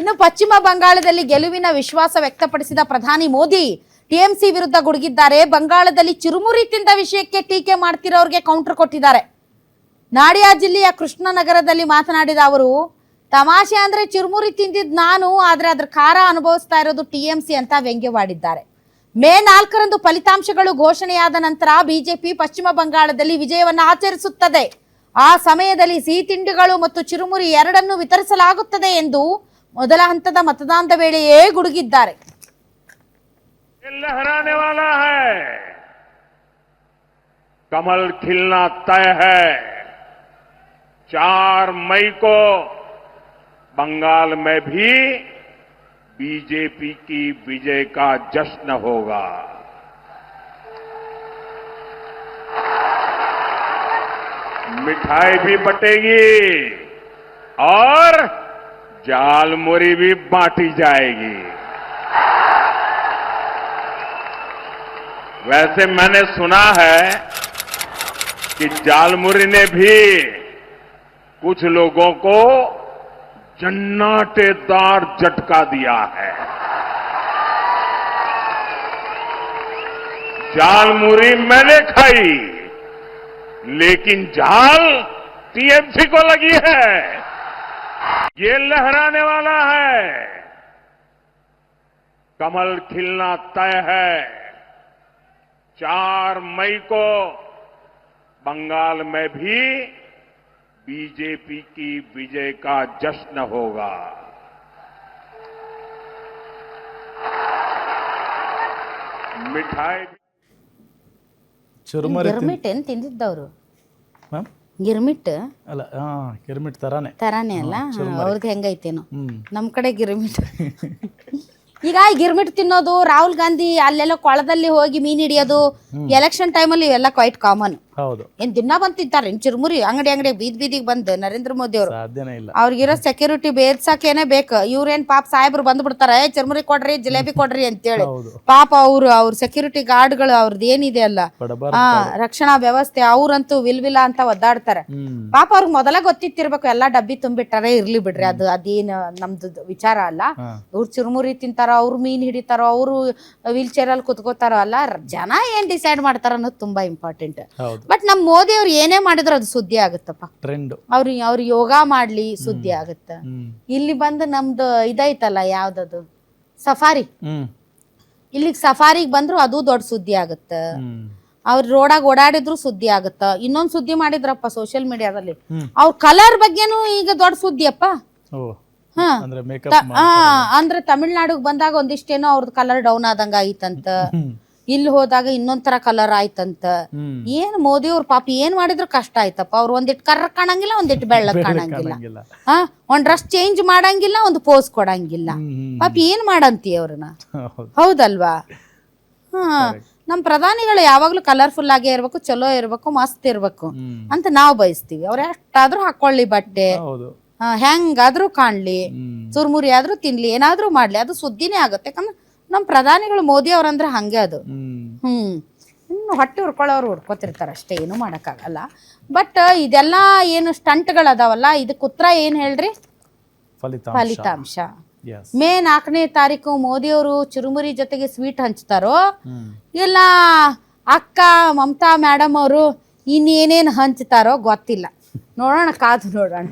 ಇನ್ನು ಪಶ್ಚಿಮ ಬಂಗಾಳದಲ್ಲಿ ಗೆಲುವಿನ ವಿಶ್ವಾಸ ವ್ಯಕ್ತಪಡಿಸಿದ ಪ್ರಧಾನಿ ಮೋದಿ ಟಿಎಂಸಿ ವಿರುದ್ಧ ಗುಡುಗಿದ್ದಾರೆ. ಬಂಗಾಳದಲ್ಲಿ ಚುರುಮುರಿ ತಿಂದ ವಿಷಯಕ್ಕೆ ಟೀಕೆ ಮಾಡ್ತಿರೋರಿಗೆ ಕೌಂಟರ್ ಕೊಟ್ಟಿದ್ದಾರೆ. ನಾಡಿಯಾ ಜಿಲ್ಲೆಯ ಕೃಷ್ಣನಗರದಲ್ಲಿ ಮಾತನಾಡಿದ ಅವರು, ತಮಾಷೆ ಅಂದ್ರೆ ಚುರುಮುರಿ ತಿಂದಿದ್ ನಾನು, ಆದ್ರೆ ಅದ್ರ ಖಾರ ಅನುಭವಿಸ್ತಾ ಇರೋದು ಟಿಎಂಸಿ ಅಂತ ವ್ಯಂಗ್ಯವಾಡಿದ್ದಾರೆ. ಮೇ 4ರಂದು ಫಲಿತಾಂಶಗಳು ಘೋಷಣೆಯಾದ ನಂತರ ಬಿಜೆಪಿ ಪಶ್ಚಿಮ ಬಂಗಾಳದಲ್ಲಿ ವಿಜಯವನ್ನು ಆಚರಿಸುತ್ತದೆ. ಆ ಸಮಯದಲ್ಲಿ ಸಿಹಿ ತಿಂಡಿಗಳು ಮತ್ತು ಚುರುಮುರಿ ಎರಡನ್ನೂ ವಿತರಿಸಲಾಗುತ್ತದೆ ಎಂದು ಮೊದಲ ಹಂತದ ಮತದಾನದ ವೇಳೆಯೇ ಗುಡುಗಿದ್ದಾರೆ. लहराने वाला है, कमल खिलना तय है। 4 मई को बंगाल में भी बीजेपी की विजय का जश्न होगा। मिठाई भी बटेगी और जालमुरी भी बांटी जाएगी। वैसे मैंने सुना है कि जालमुरी ने भी कुछ लोगों को जन्नाटेदार झटका दिया है। जालमुरी मैंने खाई, लेकिन जाल टीएमसी को लगी है। ये लहराने वाला है, कमल खिलना तय है। 4 मई को बंगाल में भी बीजेपी की विजय का जश्न होगा। मिठाई ಚುರುಮುರಿ ಗಿರ್ಮಿಟ್ ಏನ್ ತಿಂದಿದ್ದವ್ರು? ಮ್ಯಾಮ್ ಗಿರ್ಮಿಟ್ ಅಲ್ಲ ಗಿರ್ಮಿಟ್ ತರಾನೆ ತರಾನೇ ಅಲ್ಲ, ಅವ್ರದ್ದು ಹೆಂಗೈತೇನು? ನಮ್ ಕಡೆ ಗಿರ್ಮಿಟ್. ಈಗ ಈ ಗಿರ್ಮಿಟ್ ತಿನ್ನೋದು, ರಾಹುಲ್ ಗಾಂಧಿ ಅಲ್ಲೆಲ್ಲ ಕೊಳದಲ್ಲಿ ಹೋಗಿ ಮೀನ್ ಹಿಡಿಯೋದು, ಎಲೆಕ್ಷನ್ ಟೈಮಲ್ಲಿ ಇವೆಲ್ಲ ಕ್ವೈಟ್ ಕಾಮನ್. ಹೌದು, ಏನ್ ದಿನ ಬಂತಿದ್ದಾರೆ ಚುರುಮುರಿ ಅಂಗಡಿ ಬೀದಿಗೆ ಬಂದು ನರೇಂದ್ರ ಮೋದಿ ಅವರು ಸಾಧ್ಯನೇ ಇಲ್ಲ. ಅವ್ರಿಗಿರೋ ಸೆಕ್ಯೂರಿಟಿ ಬೇರ್ಸಕ್ಕೇನೆ ಬೇಕು. ಇವ್ರೇನ್ ಪಾಪ ಸಾಹೇಬ್ರು ಬಂದ್ ಬಿಡ್ತಾರೆ, ಚುರುಮುರಿ ಕೊಡ್ರಿ ಜಿಲೇಬಿ ಕೊಡ್ರಿ ಅಂತೇಳಿ. ಪಾಪ ಅವ್ರ ಸೆಕ್ಯೂರಿಟಿ ಗಾರ್ಡ್ಗಳು ಅವ್ರದ್ದು ಏನಿದೆ ಅಲ್ಲ ರಕ್ಷಣಾ ವ್ಯವಸ್ಥೆ, ಅವ್ರಂತೂ ವಿಲ್ವಿಲ್ಲ ಅಂತ ಒದ್ದಾಡ್ತಾರೆ. ಪಾಪ ಅವ್ರಿಗೆ ಮೊದಲ ಗೊತ್ತಿತ್ತಿರ್ಬೇಕು, ಎಲ್ಲಾ ಡಬ್ಬಿ ತುಂಬಿಟ್ಟಾರೆ, ಇರ್ಲಿ ಬಿಡ್ರಿ, ಅದೇನ್ ನಮ್ದು ವಿಚಾರ ಅಲ್ಲ. ಅವ್ರು ಚುರುಮುರಿ ತಿಂತಾರೋ, ಅವ್ರು ಮೀನ್ ಹಿಡಿತಾರೋ, ಅವ್ರು ವೀಲ್ ಚೇರ್ ಅಲ್ಲಿ ಕುತ್ಕೋತಾರೋ ಅಲ್ಲ, ಜನ ಏನ್ ಡಿಸೈಡ್ ಮಾಡ್ತಾರ ಅನ್ನೋದು ತುಂಬಾ ಇಂಪಾರ್ಟೆಂಟ್. ಬಟ್ ನಮ್ ಮೋದಿ ಅವ್ರು ಏನೇ ಮಾಡಿದ್ರು ಅದು ಸುದ್ದಿ ಆಗುತ್ತಪ್ಪ. ಅವ್ರು ಯೋಗ ಮಾಡ್ಲಿ ಸುದ್ದಿ ಆಗುತ್ತ. ಇಲ್ಲಿ ಬಂದು ನಮ್ದು ಇದೈತಲ್ಲ, ಯಾವ್ದದು ಸಫಾರಿ, ಇಲ್ಲಿಗ್ ಸಫಾರಿಗ್ ಬಂದ್ರು ಅದು ದೊಡ್ಡ ಸುದ್ದಿ ಆಗುತ್ತ. ಅವ್ರ ರೋಡಾಗ ಓಡಾಡಿದ್ರು ಸುದ್ದಿ ಆಗುತ್ತ. ಇನ್ನೊಂದ್ ಸುದ್ದಿ ಮಾಡಿದ್ರಪ್ಪ ಸೋಷಿಯಲ್ ಮೀಡಿಯಾದಲ್ಲಿ, ಅವ್ರ ಕಲರ್ ಬಗ್ಗೆನೂ ಈಗ ದೊಡ್ಡ ಸುದ್ದಿಯಪ್ಪ. ಅಂದ್ರೆ ತಮಿಳ್ನಾಡಿಗೆ ಬಂದಾಗ ಒಂದಿಷ್ಟೇನೋ ಅವ್ರದ್ದು ಕಲರ್ ಡೌನ್ ಆದಂಗ ಆಯ್ತಂತ, ಇಲ್ಲಿ ಹೋದಾಗ ಇನ್ನೊಂದ್ ತರ ಕಲರ್ ಆಯ್ತಂತ. ಏನ್ ಮೋದಿ ಅವ್ರ ಪಾಪ ಏನ್ ಮಾಡಿದ್ರು ಕಷ್ಟ ಆಯ್ತಪ್ಪ. ಅವ್ರು ಒಂದಿಟ್ಟು ಕರ್ರ ಕಾಣಂಗಿಲ್ಲ, ಒಂದಿಟ್ಟು ಬೆಳ್ಳಗ್ ಕಾಣಂಗಿಲ್ಲ, ಒಂದ್ ಡ್ರೆಸ್ ಚೇಂಜ್ ಮಾಡಂಗಿಲ್ಲ, ಒಂದು ಪೋಸ್ ಕೊಡಂಗಿಲ್ಲ. ಪಾಪ ಏನ್ ಮಾಡಂತಿ ಅವ್ರನ್ನ, ಹೌದಲ್ವಾ? ನಮ್ ಪ್ರಧಾನಿಗಳು ಯಾವಾಗ್ಲೂ ಕಲರ್ಫುಲ್ ಆಗೇ ಇರ್ಬೇಕು, ಚಲೋ ಇರ್ಬೇಕು, ಮಸ್ತ್ ಇರ್ಬೇಕು ಅಂತ ನಾವ್ ಬಯಸ್ತೀವಿ. ಅವ್ರ ಎಷ್ಟಾದ್ರೂ ಹಾಕೊಳ್ಳಿ ಬಟ್ಟೆ, ಹೆಂಗಾದ್ರೂ ಕಾಣ್ಲಿ, ಚುರುಮುರಿ ಆದ್ರೂ ತಿನ್ಲಿ, ಏನಾದ್ರೂ ಮಾಡ್ಲಿ, ಅದು ಸುದ್ದಿನೇ ಆಗುತ್ತೆ. ಯಾಕಂದ್ರೆ ನಮ್ ಪ್ರಧಾನಿಗಳು ಮೋದಿ ಅವ್ರಂದ್ರೆ ಹಂಗೆ ಅದು. ಇನ್ನು ಹೊಟ್ಟೆ ಹುರ್ಕೊಳ್ಳೋರು ಹುರ್ಕೋತಿರ್ತಾರ ಅಷ್ಟೇ, ಏನು ಮಾಡಕ್ಕಾಗಲ್ಲ. ಬಟ್ ಇದೆಲ್ಲ ಏನು ಸ್ಟಂಟ್ಗಳು ಅದಾವಲ್ಲ, ಇದಕ್ಕೆ ಉತ್ತರ ಏನ್ ಹೇಳ್ರಿ? ಫಲಿತಾಂಶ. ಮೇ 4ನೇ ತಾರೀಕು ಮೋದಿ ಅವರು ಚುರುಮುರಿ ಜೊತೆಗೆ ಸ್ವೀಟ್ ಹಂಚ್ತಾರೋ, ಇಲ್ಲ ಅಕ್ಕ ಮಮತಾ ಮೇಡಮ್ ಅವರು ಇನ್ನೇನೇನು ಹಂಚ್ತಾರೋ ಗೊತ್ತಿಲ್ಲ. ನೋಡೋಣ, ಕಾದು ನೋಡೋಣ.